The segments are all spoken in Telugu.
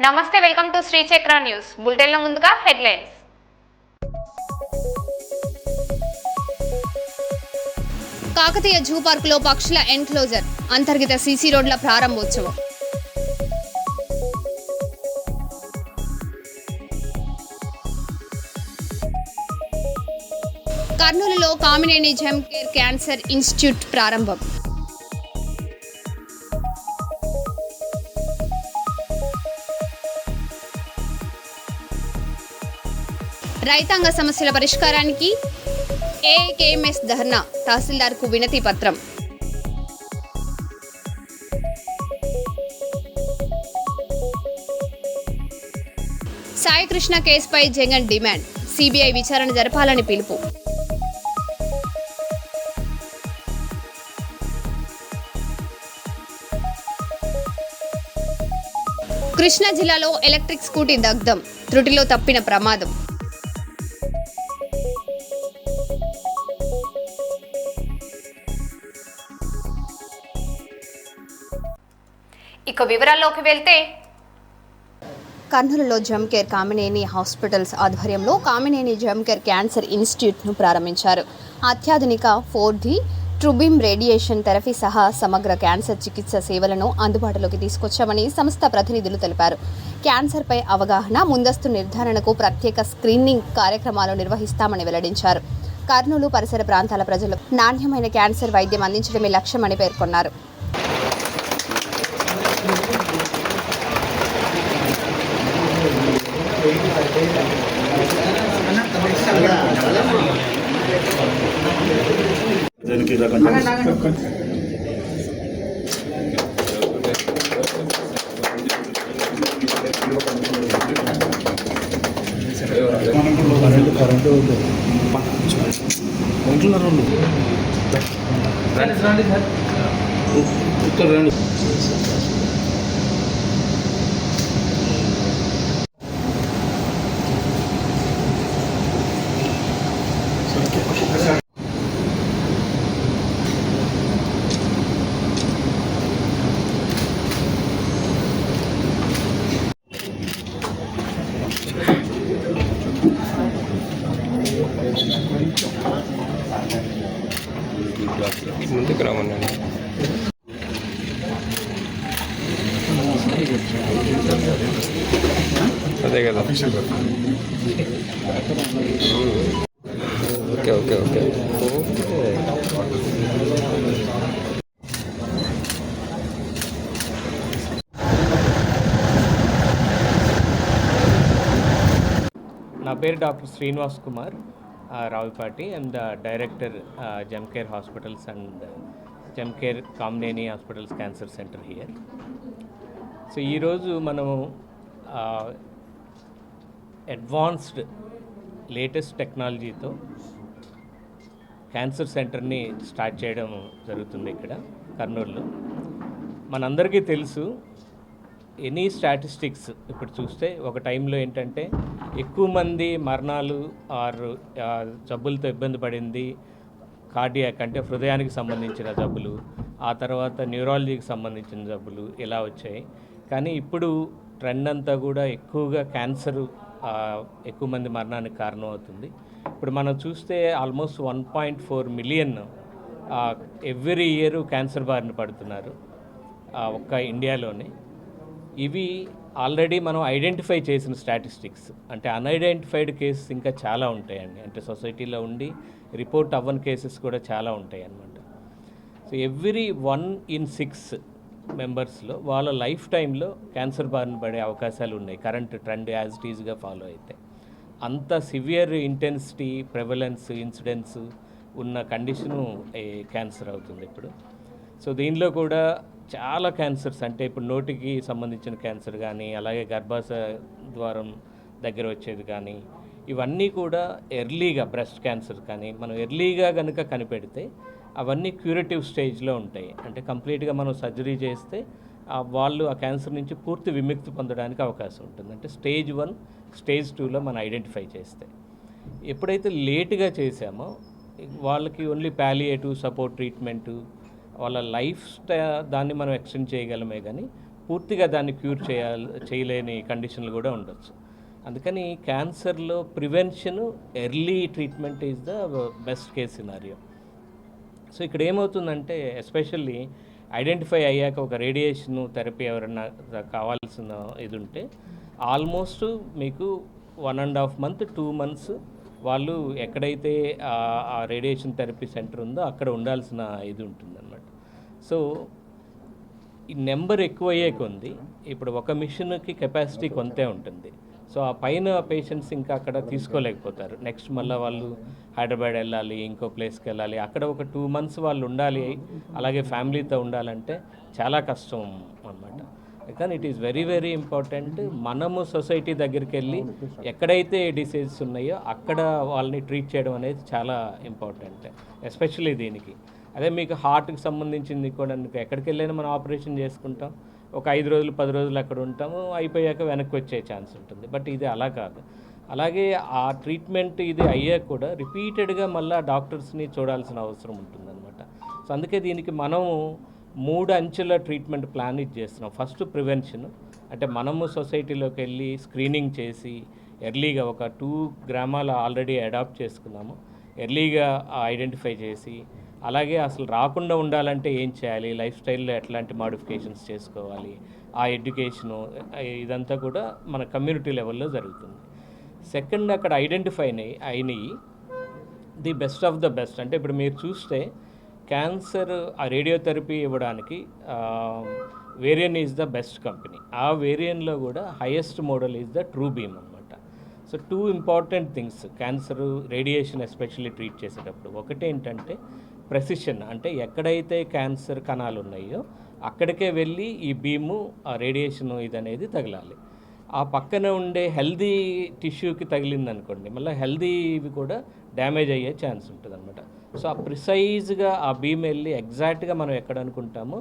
నమస్తే, వెల్కమ్ టు శ్రీ చక్ర న్యూస్. బులెటిన్లో ముందుగా హెడ్లైన్స్. కాకతీయ జూ పార్కులో పక్షుల ఎన్క్లోజర్, అంతర్గత సీసీ రోడ్ల ప్రారంభోత్సవం. కర్నూలులో కామినేని జమ్కేర్ క్యాన్సర్ ఇన్స్టిట్యూట్ ప్రారంభం. రైతాంగ సమస్యల పరిష్కారానికి ఏకేఎంఎస్ ధర్నా, తహసీల్దార్కు వినతి పత్రం. సాయికృష్ణ కేసుపై జగన్ డిమాండ్, సిబిఐ విచారణ జరపాలని పిలుపు. కృష్ణా జిల్లాలో ఎలక్ట్రిక్ స్కూటీ దగ్ధం, త్రుటిలో తప్పిన ప్రమాదం. ఇక వివరాల్లోకి వెళ్తే, కర్నూలులో జమ్కేర్ కామినేని హాస్పిటల్స్ ఆధ్వర్యంలో కామినేని జమ్కేర్ క్యాన్సర్ ఇన్స్టిట్యూట్ను ప్రారంభించారు. అత్యాధునిక 4D ట్రూబీమ్ రేడియేషన్ థెరపీ సహా సమగ్ర క్యాన్సర్ చికిత్స సేవలను అందుబాటులోకి తీసుకొచ్చామని సంస్థ ప్రతినిధులు తెలిపారు. క్యాన్సర్పై అవగాహన, ముందస్తు నిర్ధారణకు ప్రత్యేక స్క్రీనింగ్ కార్యక్రమాలు నిర్వహిస్తామని వెల్లడించారు. కర్నూలు పరిసర ప్రాంతాల ప్రజలకు నాణ్యమైన క్యాన్సర్ వైద్యం అందించడమే లక్ష్యమని పేర్కొన్నారు. ముందుకు రామన్నాను. అదే కదా. ఓకే ఓకే ఓకే నా పేరు doctor Srinivas Kumar Ravupati. I'm the director Gemcare hospitals and Gemcare Kamineni hospitals cancer centre here. So ఈరోజు మనము అడ్వాన్స్డ్ లేటెస్ట్ టెక్నాలజీతో క్యాన్సర్ సెంటర్ని స్టార్ట్ చేయడం జరుగుతుంది ఇక్కడ కర్నూలులో. మనందరికీ తెలుసు, ఎనీ స్టాటిస్టిక్స్ ఇప్పుడు చూస్తే ఒక టైంలో ఏంటంటే ఎక్కువ మంది మరణాలు ఆర్ జబ్బులతో ఇబ్బంది పడింది కార్డియాక్ అంటే హృదయానికి సంబంధించిన జబ్బులు, ఆ తర్వాత న్యూరాలజీకి సంబంధించిన జబ్బులు ఇలా వచ్చాయి. కానీ ఇప్పుడు ట్రెండ్ అంతా కూడా ఎక్కువగా క్యాన్సరు ఎక్కువ మంది మరణానికి కారణం అవుతుంది. ఇప్పుడు మనం చూస్తే almost 1.4 million every year cancer బారిన పడుతున్నారు ఒక్క ఇండియాలోనే. ఇవి ఆల్రెడీ మనం ఐడెంటిఫై చేసిన స్టాటిస్టిక్స్. అంటే అన్ఐడెంటిఫైడ్ కేసెస్ ఇంకా చాలా ఉంటాయండి. అంటే సొసైటీలో ఉండి రిపోర్ట్ అవ్వని కేసెస్ కూడా చాలా ఉంటాయి అన్నమాట. సో ఎవ్రీ 1 in 6 మెంబర్స్లో వాళ్ళ లైఫ్ టైంలో క్యాన్సర్ బారిన పడే అవకాశాలు ఉన్నాయి కరెంట్ ట్రెండ్ యాజ్ ఇట్ ఈజ్గా ఫాలో అయితే. అంత సివియర్ ఇంటెన్సిటీ, ప్రెవలెన్స్, ఇన్సిడెన్స్ ఉన్న కండిషను క్యాన్సర్ అవుతుంది ఇప్పుడు. సో దీనిలో కూడా చాలా క్యాన్సర్స్, అంటే ఇప్పుడు నోటికి సంబంధించిన క్యాన్సర్ కానీ, అలాగే గర్భాశయ ద్వారం దగ్గర వచ్చేది కానీ, ఇవన్నీ కూడా ఎర్లీగా బ్రెస్ట్ క్యాన్సర్ కానీ మనం ఎర్లీగా కనుక కనిపెడితే అవన్నీ క్యూరేటివ్ స్టేజ్లో ఉంటాయి. అంటే కంప్లీట్గా మనం సర్జరీ చేస్తే వాళ్ళు ఆ క్యాన్సర్ నుంచి పూర్తి విముక్తి పొందడానికి అవకాశం ఉంటుంది. అంటే స్టేజ్ 1, స్టేజ్ 2లో మనం ఐడెంటిఫై చేస్తే. ఎప్పుడైతే లేటుగా చేసామో వాళ్ళకి ఓన్లీ ప్యాలియేటివ్ సపోర్ట్ ట్రీట్మెంటు, వాళ్ళ లైఫ్ దాన్ని మనం ఎక్స్టెండ్ చేయగలమే కానీ పూర్తిగా దాన్ని క్యూర్ చేయలేని కండిషన్లు కూడా ఉండొచ్చు. అందుకని క్యాన్సర్లో prevention, early treatment is the best case scenario. So ఇక్కడ ఏమవుతుందంటే ఎస్పెషల్లీ ఐడెంటిఫై అయ్యాక ఒక రేడియేషన్ థెరపీ ఎవరైనా కావాల్సిన ఇది ఉంటే ఆల్మోస్ట్ మీకు 1.5 month 2 months వాళ్ళు ఎక్కడైతే ఆ రేడియేషన్ థెరపీ సెంటర్ ఉందో అక్కడ ఉండాల్సిన ఇది ఉంటుందన్నమాట. సో ఈ నెంబర్ ఎక్కువయ్యే కొంది ఇప్పుడు ఒక మిషన్కి కెపాసిటీ కొంతే ఉంటుంది. సో ఆ పైన పేషెంట్స్ ఇంకా అక్కడ తీసుకోలేకపోతారు. నెక్స్ట్ మళ్ళీ వాళ్ళు హైదరాబాద్ వెళ్ళాలి, ఇంకో ప్లేస్కి వెళ్ళాలి, అక్కడ ఒక 2 months వాళ్ళు ఉండాలి, అలాగే ఫ్యామిలీతో ఉండాలంటే చాలా కష్టం అన్నమాట. కానీ it is very very important. మనము సొసైటీ దగ్గరికి వెళ్ళి ఎక్కడైతే డిసీజెస్ ఉన్నాయో అక్కడ వాళ్ళని ట్రీట్ చేయడం అనేది చాలా ఇంపార్టెంట్, ఎస్పెషల్లీ దీనికి. అదే మీకు హార్ట్కి సంబంధించింది కూడా ఎక్కడికి వెళ్ళైనా మనం ఆపరేషన్ చేసుకుంటాం, ఒక 5 రోజులు 10 రోజులు అక్కడ ఉంటాము, అయిపోయాక వెనక్కి వచ్చే ఛాన్స్ ఉంటుంది. బట్ ఇది అలా కాదు. అలాగే ఆ ట్రీట్మెంట్ ఇది అయ్యాక కూడా రిపీటెడ్గా మళ్ళీ డాక్టర్స్ని చూడాల్సిన అవసరం ఉంటుందన్నమాట. సో అందుకే దీనికి మనం 3 అంచెల ట్రీట్మెంట్ ప్లాన్ ఇది చేస్తున్నాం. ఫస్ట్ ప్రివెన్షన్, అంటే మనము సొసైటీలోకి వెళ్ళి స్క్రీనింగ్ చేసి ఎర్లీగా ఒక 2 గ్రామాలు ఆల్రెడీ అడాప్ట్ చేసుకున్నాము, ఎర్లీగా ఐడెంటిఫై చేసి, అలాగే అసలు రాకుండా ఉండాలంటే ఏం చేయాలి, లైఫ్ స్టైల్లో ఎట్లాంటి మాడిఫికేషన్స్ చేసుకోవాలి, ఆ ఎడ్యుకేషను ఇదంతా కూడా మన కమ్యూనిటీ లెవెల్లో జరుగుతుంది. సెకండ్, అక్కడ ఐడెంటిఫై అయినాయి the best of the best. అంటే ఇప్పుడు మీరు చూస్తే క్యాన్సర్ ఆ రేడియోథెరపీ ఇవ్వడానికి వేరియన్ ఈజ్ ద బెస్ట్ కంపెనీ. ఆ వేరియన్లో కూడా highest model is the TrueBeam అనమాట. So 2 important things cancer radiation especially treat చేసేటప్పుడు. ఒకటి ఏంటంటే ప్రెసిషన్, అంటే ఎక్కడైతే క్యాన్సర్ కణాలు ఉన్నాయో అక్కడికే వెళ్ళి ఈ బీము ఆ రేడియేషన్ ఇది అనేది తగలాలి. ఆ పక్కన ఉండే హెల్దీ టిష్యూకి తగిలిందనుకోండి మళ్ళీ హెల్దీవి కూడా డ్యామేజ్ అయ్యే ఛాన్స్ ఉంటుంది అనమాట. సో ఆ ప్రిసైజ్గా ఆ బీమ్ వెళ్ళి ఎగ్జాక్ట్గా మనం ఎక్కడ అనుకుంటామో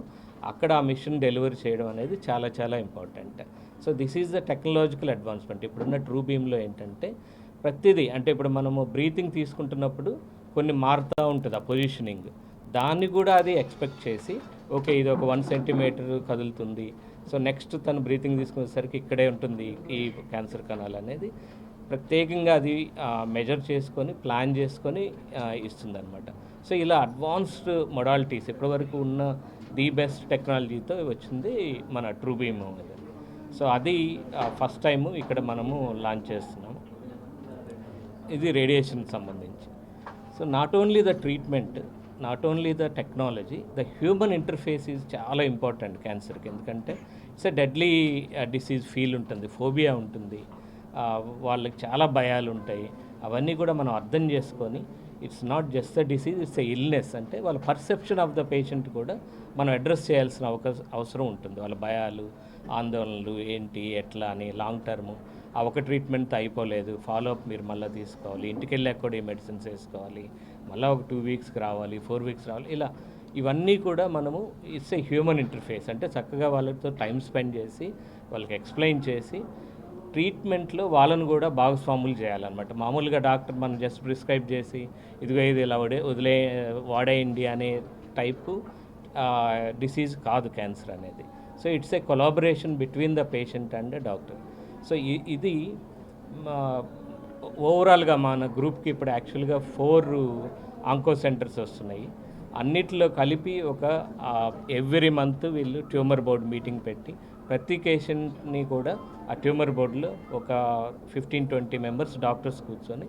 అక్కడ ఆ మిషన్ డెలివరీ చేయడం అనేది చాలా చాలా important. So this is the technological advancement. ఇప్పుడున్న ట్రూ బీమ్లో ఏంటంటే ప్రతిదీ, అంటే ఇప్పుడు మనము బ్రీతింగ్ తీసుకుంటున్నప్పుడు కొన్ని మారుతూ ఉంటుంది ఆ పొజిషనింగ్, దాన్ని కూడా అది ఎక్స్పెక్ట్ చేసి ఓకే ఇది ఒక 1 centimeter కదులుతుంది, సో నెక్స్ట్ తను బ్రీతింగ్ తీసుకునేసరికి ఇక్కడే ఉంటుంది ఈ క్యాన్సర్ కణాలు అనేది ప్రత్యేకంగా అది మెజర్ చేసుకొని ప్లాన్ చేసుకొని ఇస్తుంది అనమాట. సో ఇలా అడ్వాన్స్డ్ మొడాలిటీస్ ఇప్పటివరకు ఉన్న ది బెస్ట్ టెక్నాలజీతో వచ్చింది మన ట్రూబీమ్. సో అది ఫస్ట్ టైము ఇక్కడ మనము లాంచ్ చేస్తున్నాము. ఇది రేడియేషన్ సంబంధించి. So not only the treatment, not only the technology, the human interface is చాలా ఇంపార్టెంట్ క్యాన్సర్కి. ఎందుకంటే it's a deadly disease feel ఉంటుంది, ఫోబియా ఉంటుంది, వాళ్ళకి చాలా భయాలు ఉంటాయి. అవన్నీ కూడా మనం అర్థం చేసుకొని it's not just the disease, it's a illness, అంటే వాళ్ళ పర్సెప్షన్ ఆఫ్ ద పేషెంట్ కూడా మనం అడ్రస్ చేయాల్సిన అవసరం ఉంటుంది. వాళ్ళ భయాలు, ఆందోళనలు ఏంటి, ఎట్లా అని లాంగ్ టర్మ్ ఆ ఒక ట్రీట్మెంట్తో అయిపోలేదు, ఫాలోఅప్ మీరు మళ్ళీ తీసుకోవాలి, ఇంటికి వెళ్ళాక కూడా ఈ మెడిసిన్స్ వేసుకోవాలి, మళ్ళీ ఒక 2 weeksకి రావాలి, 4 weeks రావాలి, ఇలా ఇవన్నీ కూడా మనము ఇట్స్ ఏ హ్యూమన్ ఇంటర్ఫేస్. అంటే చక్కగా వాళ్ళతో టైం స్పెండ్ చేసి వాళ్ళకి ఎక్స్ప్లెయిన్ చేసి ట్రీట్మెంట్లో వాళ్ళను కూడా భాగస్వాములు చేయాలన్నమాట. మామూలుగా డాక్టర్ మనం జస్ట్ ప్రిస్క్రైబ్ చేసి ఇదిగో ఇది ఇలా వాడేయండి అనే టైపు డిసీజ్ కాదు క్యాన్సర్ అనేది. So it's a collaboration between the patient and doctor. So ఇది ఓవరాల్గా మన గ్రూప్కి ఇప్పుడు యాక్చువల్గా 4 ఆంకో సెంటర్స్ వస్తున్నాయి. అన్నిట్లో కలిపి ఒక ఎవ్రీ మంత్ వీళ్ళు ట్యూమర్ బోర్డ్ మీటింగ్ పెట్టి ప్రతి పేషెంట్ని కూడా ఆ ట్యూమర్ బోర్డులో ఒక 15-20 members డాక్టర్స్ కూర్చొని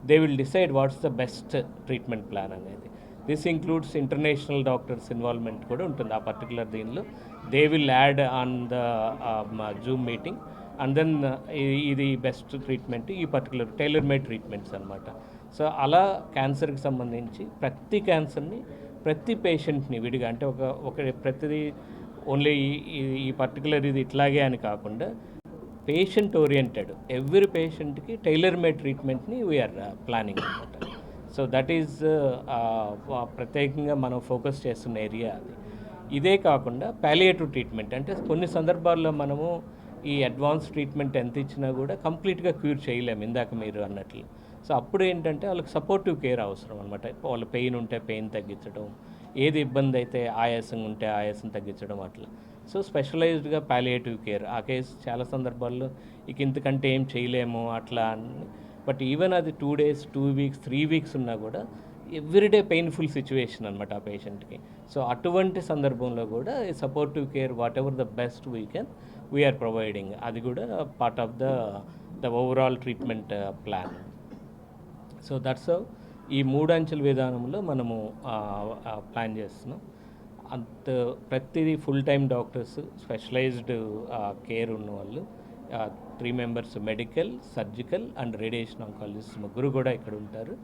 they will decide what's the best treatment plan అనేది. This includes international doctors involvement కూడా ఉంటుంది ఆ పర్టికులర్ దీనిలో. They will add on the zoom meeting and then ఇది బెస్ట్ ట్రీట్మెంట్, ఈ పర్టికులర్ టైలర్ మేడ్ ట్రీట్మెంట్స్ అనమాట. సో అలా క్యాన్సర్కి సంబంధించి ప్రతి క్యాన్సర్ని ప్రతి పేషెంట్ని విడిగా, అంటే ఒక ప్రతిదీ ఓన్లీ ఈ పర్టికులర్ ఇది ఇట్లాగే అని కాకుండా పేషెంట్ ఓరియంటెడ్ ఎవ్రీ పేషెంట్కి టైలర్ మేడ్ ట్రీట్మెంట్ని వీఆర్ ప్లానింగ్ అనమాట. సో దట్ ఈజ్ ప్రత్యేకంగా మనం ఫోకస్ చేస్తున్న ఏరియా అది. ఇదే కాకుండా పాలియేటివ్ ట్రీట్మెంట్, అంటే కొన్ని సందర్భాల్లో మనము ఈ అడ్వాన్స్ ట్రీట్మెంట్ ఎంత ఇచ్చినా కూడా కంప్లీట్గా క్యూర్ చేయలేము ఇందాక మీరు అన్నట్లు. సో అప్పుడు ఏంటంటే వాళ్ళకి సపోర్టివ్ కేర్ అవసరం అనమాట. వాళ్ళ పెయిన్ ఉంటే పెయిన్ తగ్గించడం, ఏది ఇబ్బంది అయితే ఆయాసం ఉంటే ఆయాసం తగ్గించడం అట్లా. సో స్పెషలైజ్డ్గా పాలియేటివ్ కేర్ ఆ కేసు చాలా సందర్భాల్లో ఇక ఇంతకంటే ఏం చేయలేము అట్లా బట్ ఈవెన్ అది 2 days 2 weeks 3 weeks ఉన్నా కూడా ఎవ్రీడే పెయిన్ఫుల్ సిచ్యువేషన్ అనమాట ఆ పేషెంట్కి. సో అటువంటి సందర్భంలో కూడా supportive care whatever the best we are providing. అది కూడా part of the overall treatment plan. So that's ఈ 3 అంచెల విధానంలో మనము ప్లాన్ చేస్తున్నాం. ప్రతిదీ full time doctors, specialised care ఉన్న వాళ్ళు, 3 members medical, surgical and radiation oncologist ముగ్గురు కూడా ఇక్కడ ఉంటారు.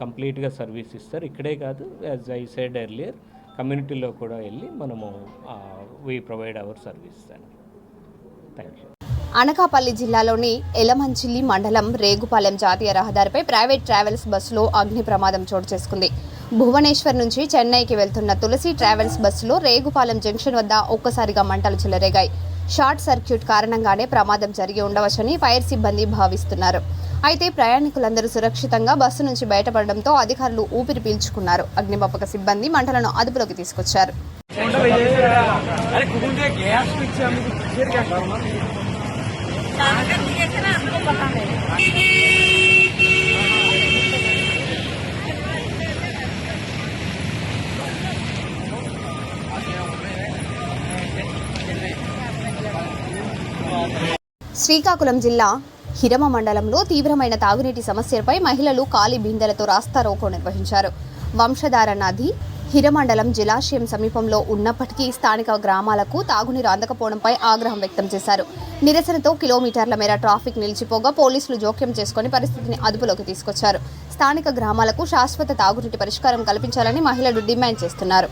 కంప్లీట్గా సర్వీస్ ఇస్తారు. ఇక్కడే కాదు, యాజ్ ఐ సెడ్ ఎర్లియర్, కమ్యూనిటీలో కూడా వెళ్ళి మనము వీ ప్రొవైడ్ అవర్ సర్వీస్ అండి. Thank you. అనకాపల్లి జిల్లాలోని ఎలమంచిలి మండలం రేగుపాలెం జాతీయ రహదారిపై ప్రైవేట్ ట్రావెల్స్ బస్సులో అగ్ని ప్రమాదం చోటు చేసుకుంది. భువనేశ్వర్ నుంచి చెన్నైకి వెళ్తున్న తులసి ట్రావెల్స్ బస్సులో రేగుపాలెం జంక్షన్ వద్ద ఒక్కసారిగా మంటలు చెలరేగాయి. షార్ట్ సర్క్యూట్ కారణంగానే ప్రమాదం జరిగి ఉండవచ్చని ఫైర్ సిబ్బంది భావిస్తున్నారు. అయితే ప్రయాణికులందరూ సురక్షితంగా బస్సు నుంచి బయటపడడంతో అధికారులు ఊపిరి పీల్చుకున్నారు. అగ్నిమాపక సిబ్బంది మంటలను అదుపులోకి తీసుకొచ్చారు. శ్రీకాకుళం జిల్లా హిరమ మండలంలో తీవ్రమైన తాగునీటి సమస్యలపై మహిళలు ఖాళీ బిందెలతో రాస్తారోకో నిర్వహించారు. వంశధార నది హిరమండలం జలాశయం సమీపంలో ఉన్నప్పటికీ స్థానిక గ్రామాలకు తాగునీరు అందకపోవడంపై ఆగ్రహం వ్యక్తం చేశారు. నిరసనతో కిలోమీటర్ల మేర ట్రాఫిక్ నిలిచిపోగా పోలీసులు జోక్యం చేసుకుని పరిస్థితిని అదుపులోకి తీసుకొచ్చారు. స్థానిక గ్రామాలకు శాశ్వత తాగునీటి పరిష్కారం కల్పించాలని మహిళలు డిమాండ్ చేస్తున్నారు.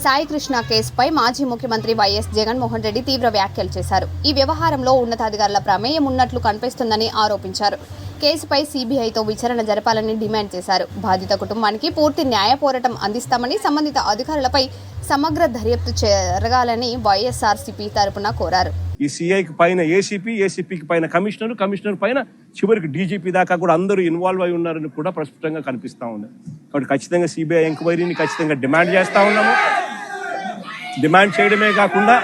సాయి కృష్ణ కేసుపై మాజీ ముఖ్యమంత్రి వైఎస్ జగన్మోహన్ రెడ్డి తీవ్ర వ్యాఖ్యలు చేశారు. ఈ వ్యవహారంలో ఉన్నతాధికారుల ప్రమేయం ఉన్నట్లు కనిపిస్తుందని ఆరోపించారు. కేసుపై సీబీఐతో విచారణ జరపాలని డిమాండ్ చేశారు. బాధిత కుటుంబానికి పూర్తి న్యాయ పోరాటం అందిస్తామని, సంబంధిత అధికారులపై సమగ్ర దర్యాప్తు జరగాలని వైఎస్ఆర్సీపీ తరపున కోరారు. ఈ సీఐకి పైన ఏసీపీకి పైన కమిషనర్ పైన చివరికి డీజీపీ దాకా కూడా అందరూ ఇన్వాల్వ్ అయి ఉన్నారని కూడా ప్రస్ఫుటంగా కనిపిస్తూ ఉంది. కాబట్టి ఖచ్చితంగా సిబిఐ ఎంక్వైరీని ఖచ్చితంగా డిమాండ్ చేస్తూ ఉన్నాము. డిమాండ్ చేయడమే కాకుండా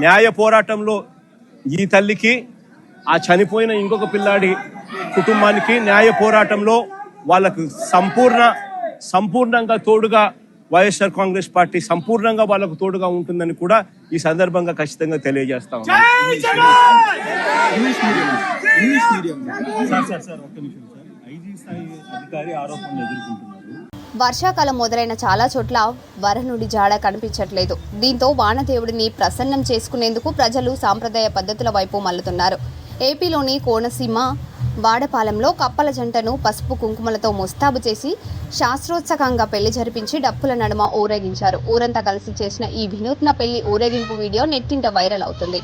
న్యాయ పోరాటంలో ఈ తల్లికి, ఆ చనిపోయిన ఇంకొక పిల్లాడి కుటుంబానికి న్యాయ పోరాటంలో వాళ్ళకు సంపూర్ణంగా తోడుగా వైఎస్ఆర్ కాంగ్రెస్ పార్టీ సంపూర్ణంగా వాళ్ళకు తోడుగా ఉంటుందని కూడా ఈ సందర్భంగా ఖచ్చితంగా తెలియజేస్తా ఉన్నాం. వర్షాకాలం మొదలైన చాలా చోట్ల వరనుడి జాడ కనిపించట్లేదు. దీంతో వానదేవుడిని ప్రసన్నం చేసుకునేందుకు ప్రజలు సాంప్రదాయ పద్ధతుల వైపు మళ్లుతున్నారు. ఏపీలోని కోనసీమ వాడపాలెంలో కప్పల జంటను పసుపు కుంకుమలతో ముస్తాబు చేసి శాస్త్రోత్సకంగా పెళ్లి జరిపించి డప్పుల నడుమ ఊరేగించారు. ఊరంతా కలిసి చేసిన ఈ వినూత్న పెళ్లి ఊరేగింపు వీడియో నెట్టింట వైరల్ అవుతుంది.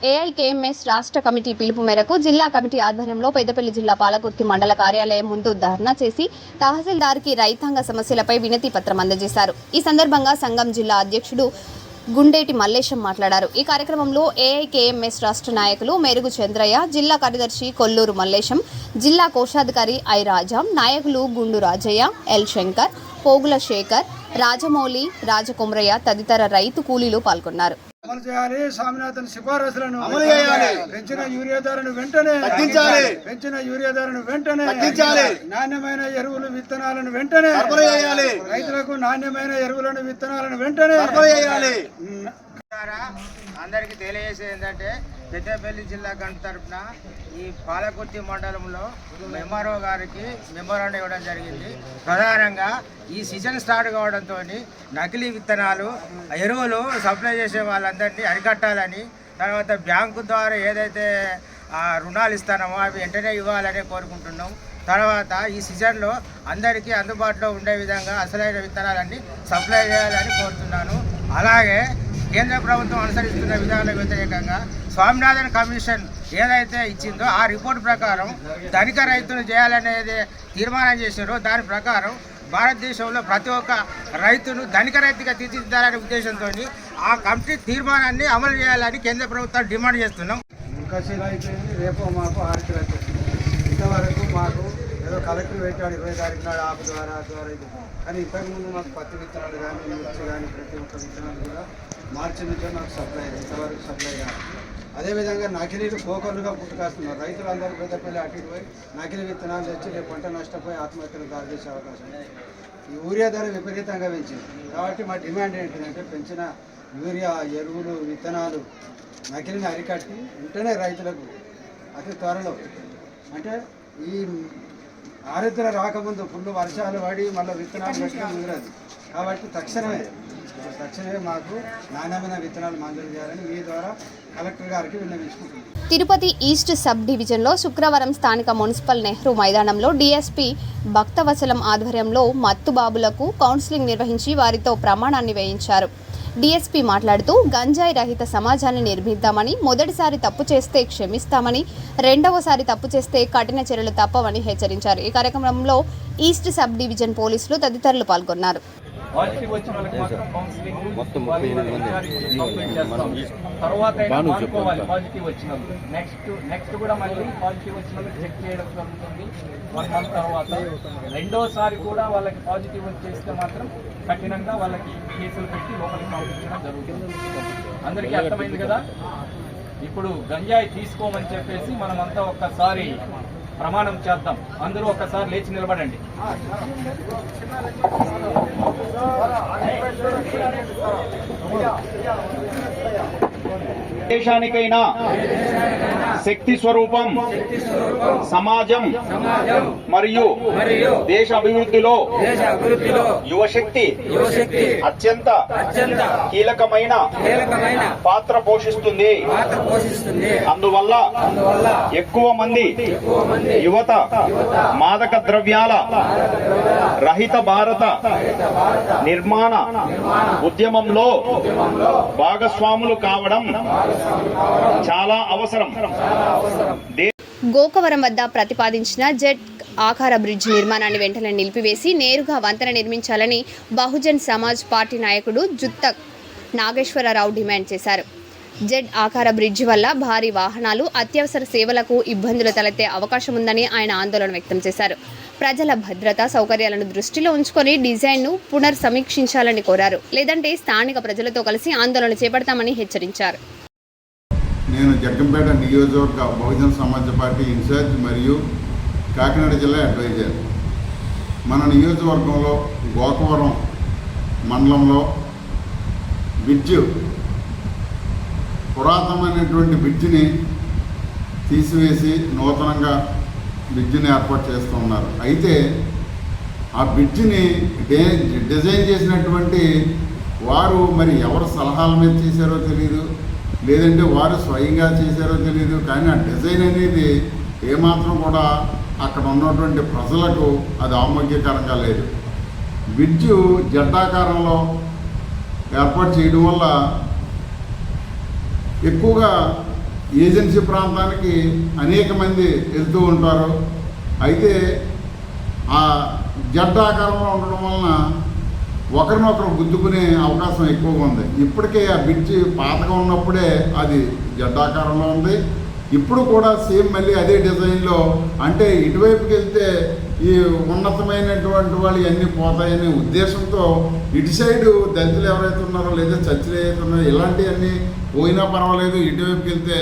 ఏఐకేఎంఎస్ రాష్ట్ర కమిటీ పిలుపు మేరకు జిల్లా కమిటీ ఆధ్వర్యంలో పెద్దపల్లి జిల్లా పాలకుర్తి మండల కార్యాలయం ముందు ధర్నా చేసి తహసీల్దార్కి రైతాంగ సమస్యలపై వినతి పత్రం అందజేశారు. ఈ సందర్భంగా సంఘం జిల్లా అధ్యక్షుడు గుండేటి మల్లేశం మాట్లాడారు. ఈ కార్యక్రమంలో ఏఐకేఎంఎస్ రాష్ట్ర నాయకులు మెరుగు చంద్రయ్య, జిల్లా కార్యదర్శి కొల్లూరు మల్లేశం, జిల్లా కోశాధికారి ఐ రాజాం, నాయకులు గుండు రాజయ్య, ఎల్ శంకర్, పోగుల శేఖర్, రాజమౌళి, రాజకుమ్రయ్య తదితర రైతు కూలీలు పాల్గొన్నారు. అమలు చేయాలి. స్వామినాథన్ సిఫారసులను అమలు చేయాలి. పెంచిన యూరియా ధరను వెంటనే తగ్గించాలి. పెంచిన యూరియా ధరను వెంటనే తగ్గించాలి. నాణ్యమైన ఎరువులు విత్తనాలను వెంటనే సరఫరా చేయాలి. రైతులకు నాణ్యమైన ఎరువులను విత్తనాలను వెంటనే సరఫరా చేయాలి. అందరికీ తెలియజేసేది ఏంటంటే పెద్దపల్లి జిల్లా గంట తరఫున ఈ పాలకుర్తి మండలంలో ఎంఆర్ఓ గారికి మెమోరాండం ఇవ్వడం జరిగింది. ప్రధానంగా ఈ సీజన్ స్టార్ట్ కావడంతో నకిలీ విత్తనాలు ఎరువులు సప్లై చేసే వాళ్ళందరినీ అరికట్టాలని, తర్వాత బ్యాంకు ద్వారా ఏదైతే రుణాలు ఇస్తామో అవి వెంటనే ఇవ్వాలని కోరుకుంటున్నాం. తర్వాత ఈ సీజన్లో అందరికీ అందుబాటులో ఉండే విధంగా అసలైన విత్తనాలన్నీ సప్లై చేయాలని కోరుతున్నాను. అలాగే కేంద్ర ప్రభుత్వం అనుసరిస్తున్న విధానాలకు వ్యతిరేకంగా స్వామినాథన్ కమిషన్ ఏదైతే ఇచ్చిందో ఆ రిపోర్ట్ ప్రకారం ధనిక రైతులు చేయాలనేది తీర్మానం చేశారో దాని ప్రకారం భారతదేశంలో ప్రతి ఒక్క రైతును ధనిక రైతుగా తీర్చిదిద్దాలనే ఉద్దేశంతో ఆ కమిటీ తీర్మానాన్ని అమలు చేయాలని కేంద్ర ప్రభుత్వం డిమాండ్ చేస్తున్నాం. కసీలు అయిపోయింది. రేపు మాకు ఆర్టీలు వచ్చేసింది. ఇంతవరకు మాకు ఏదో కలెక్టర్ పెట్టాడు 20 తారీఖు నాడు ఆపు ద్వారా ఇది. కానీ ఇంతకుముందు మాకు పత్తి విత్తనాలు కానీ మిర్చి కానీ ప్రతి ఒక్క విత్తనాలు కూడా మార్చి నుంచో నాకు సప్లై అయ్యాయి. ఇంతవరకు సప్లై కాదు. అదేవిధంగా నకిలీలు కోకొల్లుగా పుట్టుకొస్తున్నారు. రైతులందరూ పెద్దపల్లి అటు పోయి నకిలీ విత్తనాలు తెచ్చి రేపు పంట నష్టపోయి ఆత్మహత్యలు దారి చేసే అవకాశం ఉంది. ఈ యూరియా ధర విపరీతంగా పెంచింది. కాబట్టి మా డిమాండ్ ఏంటంటే పెంచిన యూరియా ఎరువులు విత్తనాలు నకిలీని అరికట్టి వెంటనే రైతులకు అతి త్వరలో, అంటే ఈ ఆరుద్ర రాకముందు ఫుల్ వర్షాలు పడి మళ్ళీ విత్తనాలు పెట్టడం కుదరదు. కాబట్టి తక్షణమే మాకు నాణ్యమైన విత్తనాలు మంజూరు చేయాలని మీ ద్వారా కలెక్టర్ గారికి విన్నవించుకుంటున్నాం. తిరుపతి ఈస్ట్ సబ్ డివిజన్లో శుక్రవారం స్థానిక మున్సిపల్ నెహ్రూ మైదానంలో డీఎస్పీ భక్తవచలం ఆధ్వర్యంలో మత్తుబాబులకు కౌన్సిలింగ్ నిర్వహించి వారితో ప్రమాణాన్ని వేయించారు. డీఎస్పీ మాట్లాడుతూ గంజాయి రహిత సమాజాన్ని నిర్మిద్దామని, మొదటిసారి తప్పు చేస్తే క్షమిస్తామని, రెండవసారి తప్పు చేస్తే కఠిన చర్యలు తప్పవని హెచ్చరించారు. ఈ కార్యక్రమంలో ఈస్ట్ సబ్ డివిజన్ పోలీసులు తదితరులు పాల్గొన్నారు. పాజిటివ్ వచ్చిన వాళ్ళకి మాత్రం కౌన్సిలింగ్ తర్వాత మానుకోవాలి. పాజిటివ్ వచ్చిన నెక్స్ట్ కూడా మళ్ళీ పాజిటివ్ వచ్చిన వాళ్ళకి చెక్ చేయడం జరుగుతుంది 1 month తర్వాత. రెండోసారి కూడా వాళ్ళకి పాజిటివ్ వచ్చేస్తే మాత్రం కఠినంగా వాళ్ళకి కేసులు పెట్టి లోపలికి పంపించడం జరుగుతుంది. అందరికీ అర్థమైంది కదా. ఇప్పుడు గంజాయి తీసుకోమని చెప్పేసి మనమంతా ఒక్కసారి ప్రమాణం చేద్దాం. అందరూ ఒక్కసారి లేచి నిలబడండి. దేశానికైనా శక్తి స్వరూపం సమాజం మరియు దేశ అభివృద్ధిలో యువశక్తి అత్యంత కీలకమైన పాత్ర పోషిస్తుంది. అందువల్ల ఎక్కువ మంది యువత మాదక ద్రవ్యాల రహిత భారత నిర్మాణ ఉద్యమంలో భాగస్వాములు కావడం చాలా అవసరం. గోకవరం వద్ద ప్రతిపాదించిన జెడ్ ఆకార బ్రిడ్జ్ నిర్మాణాన్ని వెంటనే నిలిపివేసి నేరుగా వంతెన నిర్మించాలని బహుజన్ సమాజ్ పార్టీ నాయకుడు జుత్త నాగేశ్వరరావు డిమాండ్ చేశారు. జెడ్ ఆకార బ్రిడ్జి వల్ల భారీ వాహనాలు, అత్యవసర సేవలకు ఇబ్బందులు తలెత్తే అవకాశం ఉందని ఆయన ఆందోళన వ్యక్తం చేశారు. ప్రజల భద్రత సౌకర్యాలను దృష్టిలో ఉంచుకొని డిజైన్ను పునర్సమీక్షించాలని కోరారు. లేదంటే స్థానిక ప్రజలతో కలిసి ఆందోళన చేపడతామని హెచ్చరించారు. నేను జగ్గంపేట నియోజకవర్గ బహుజన సమాజ్ పార్టీ ఇన్ఛార్జ్ మరియు కాకినాడ జిల్లా అడ్వైజర్. మన నియోజకవర్గంలో గోకవరం మండలంలో బ్రిడ్జి, పురాతనమైనటువంటి బ్రిడ్జిని తీసివేసి నూతనంగా బ్రిడ్జిని ఏర్పాటు చేస్తూ ఉన్నారు. అయితే ఆ బ్రిడ్జిని డిజైన్ చేసినటువంటి వారు మరి ఎవరు సలహాల మీద చేశారో తెలియదు, లేదంటే వారు స్వయంగా చేశారో తెలియదు. కానీ ఆ డిజైన్ అనేది ఏమాత్రం కూడా అక్కడ ఉన్నటువంటి ప్రజలకు అది ఆమోగ్యకరంగా లేదు. బ్రిడ్జి జడ్డాకారంలో ఏర్పాటు చేయడం వల్ల ఎక్కువగా ఏజెన్సీ ప్రాంతానికి అనేక మంది వెళ్తూ ఉంటారు. అయితే ఆ జడ్డాకారంలో ఉండడం వలన ఒకరినొకరు గుద్దుకునే అవకాశం ఎక్కువగా ఉంది. ఇప్పటికే ఆ బ్రిడ్జి పాతగా ఉన్నప్పుడే అది జడ్డాకారంలో ఉంది. ఇప్పుడు కూడా సేమ్ మళ్ళీ అదే డిజైన్లో, అంటే ఇటువైపుకి వెళ్తే ఈ ఉన్నతమైనటువంటి వాళ్ళు ఇవన్నీ పోతాయనే ఉద్దేశంతో ఇటు సైడు దళితులు ఎవరైతే ఉన్నారో లేదా చర్చలు ఏవైతే ఉన్నారో ఇలాంటివన్నీ పోయినా పర్వాలేదు, ఇటువైపుకి వెళ్తే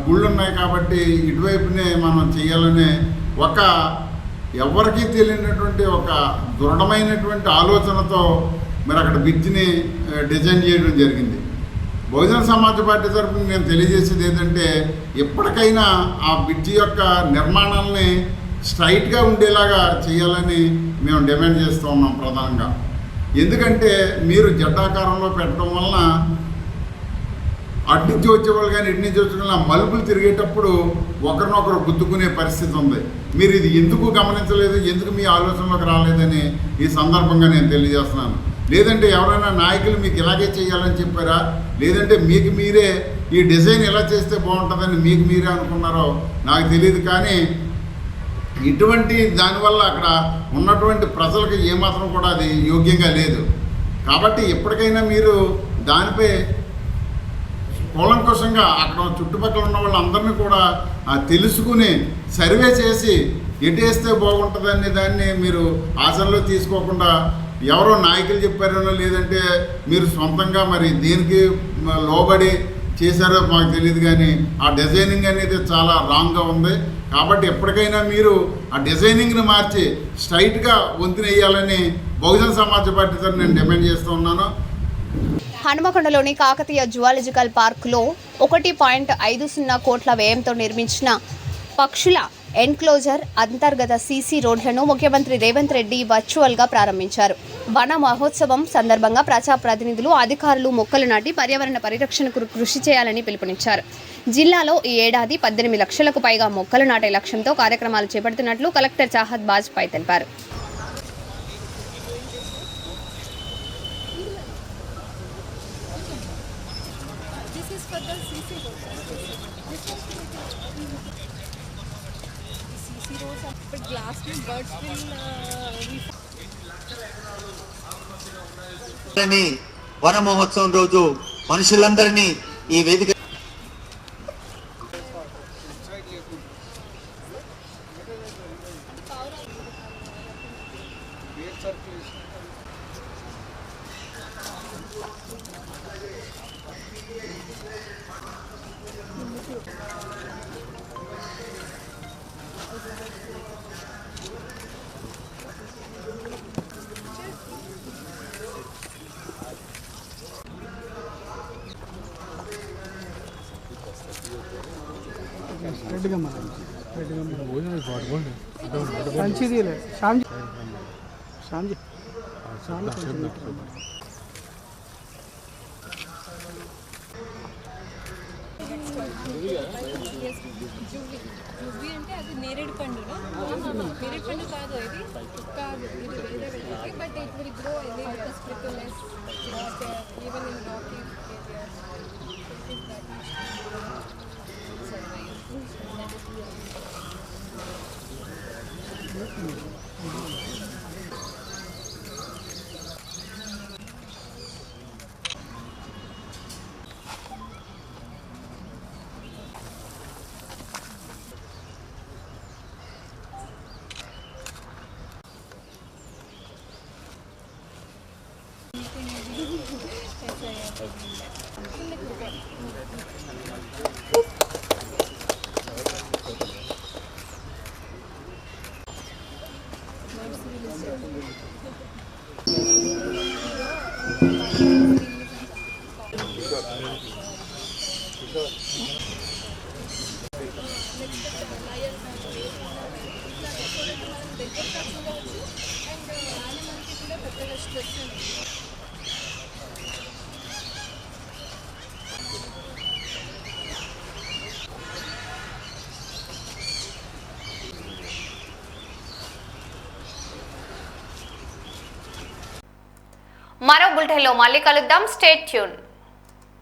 గుళ్ళు ఉన్నాయి కాబట్టి ఇటువైపునే మనం చేయాలనే ఒక ఎవరికీ తెలియనటువంటి ఒక దృఢమైనటువంటి ఆలోచనతో మరి అక్కడ బ్రిడ్జిని డిజైన్ చేయడం జరిగింది. బహుజన సమాజ్ పార్టీ తరఫున నేను తెలియజేసేది ఏంటంటే ఎప్పటికైనా ఆ బ్రిడ్జి యొక్క నిర్మాణాలని స్ట్రైట్గా ఉండేలాగా చేయాలని మేము డిమాండ్ చేస్తూ ఉన్నాం ప్రధానంగా. ఎందుకంటే మీరు జడ్డాకారంలో పెట్టడం వలన అటు నుంచి వచ్చేవాళ్ళు కానీ ఇటు నుంచి వచ్చేవాళ్ళు మలుపులు తిరిగేటప్పుడు ఒకరినొకరు గుద్దుకునే పరిస్థితి ఉంది. మీరు ఇది ఎందుకు గమనించలేదు, ఎందుకు మీ ఆలోచనలోకి రాలేదని ఈ సందర్భంగా నేను తెలియజేస్తున్నాను. లేదంటే ఎవరైనా నాయకులు మీకు ఇలాగే చేయాలని చెప్పారా, లేదంటే మీకు మీరే ఈ డిజైన్ ఎలా చేస్తే బాగుంటుందని మీకు మీరే అనుకున్నారో నాకు తెలియదు. కానీ ఇటువంటి దానివల్ల అక్కడ ఉన్నటువంటి ప్రజలకు ఏమాత్రం కూడా అది యోగ్యంగా లేదు. కాబట్టి ఎప్పటికైనా మీరు దానిపై కూలంకషంగా అక్కడ చుట్టుపక్కల ఉన్న వాళ్ళందరినీ కూడా తెలుసుకుని సర్వే చేసి ఎటేస్తే బాగుంటుందనే దాన్ని మీరు ఆచరణలో తీసుకోకుండా ఎవరో నాయకులు చెప్పారనో లేదంటే మీరు సొంతంగా మరి దేనికి లోబడి చేశారో మాకు తెలియదు. కానీ ఆ డిజైనింగ్ అనేది చాలా రాంగ్గా ఉంది. కాబట్టి ఎప్పటికైనా మీరు ఆ డిజైనింగ్ని మార్చి స్ట్రైట్గా వంతున వేయాలని బహుజన సమాజ్ పార్టీ తరఫున నేను డిమాండ్ చేస్తూ ఉన్నాను. హనుమకొండలోని కాకతీయ జువాలజికల్ పార్కులో 1.50 కోట్ల వ్యయంతో నిర్మించిన పక్షుల ఎన్క్లోజర్ అంతర్గత సీసీ రోడ్లను ముఖ్యమంత్రి రేవంత్ రెడ్డి వర్చువల్గా ప్రారంభించారు. వన మహోత్సవం సందర్భంగా ప్రజాప్రతినిధులు, అధికారులు మొక్కలు నాటి పర్యావరణ పరిరక్షణకు కృషి చేయాలని పిలుపునిచ్చారు. జిల్లాలో ఈ ఏడాది 18 లక్షలకు పైగా మొక్కలు నాటే లక్ష్యంతో కార్యక్రమాలు చేపడుతున్నట్లు కలెక్టర్ చాహద్ బాజ్పాయ్ తెలిపారు. వన మహోత్సవం రోజు మనుషులందరినీ ఈ వేదిక జూబీ అంటే అది నేరేడు పండు, నేరేడు పండు కాదు, ఇది కాదు, ఇది వేరే variety, but it will grow anywhere with less water, even in rocky areas. It is that much. మరో బులెటిన్లో మళ్ళీ కలుద్దాం. Stay tune.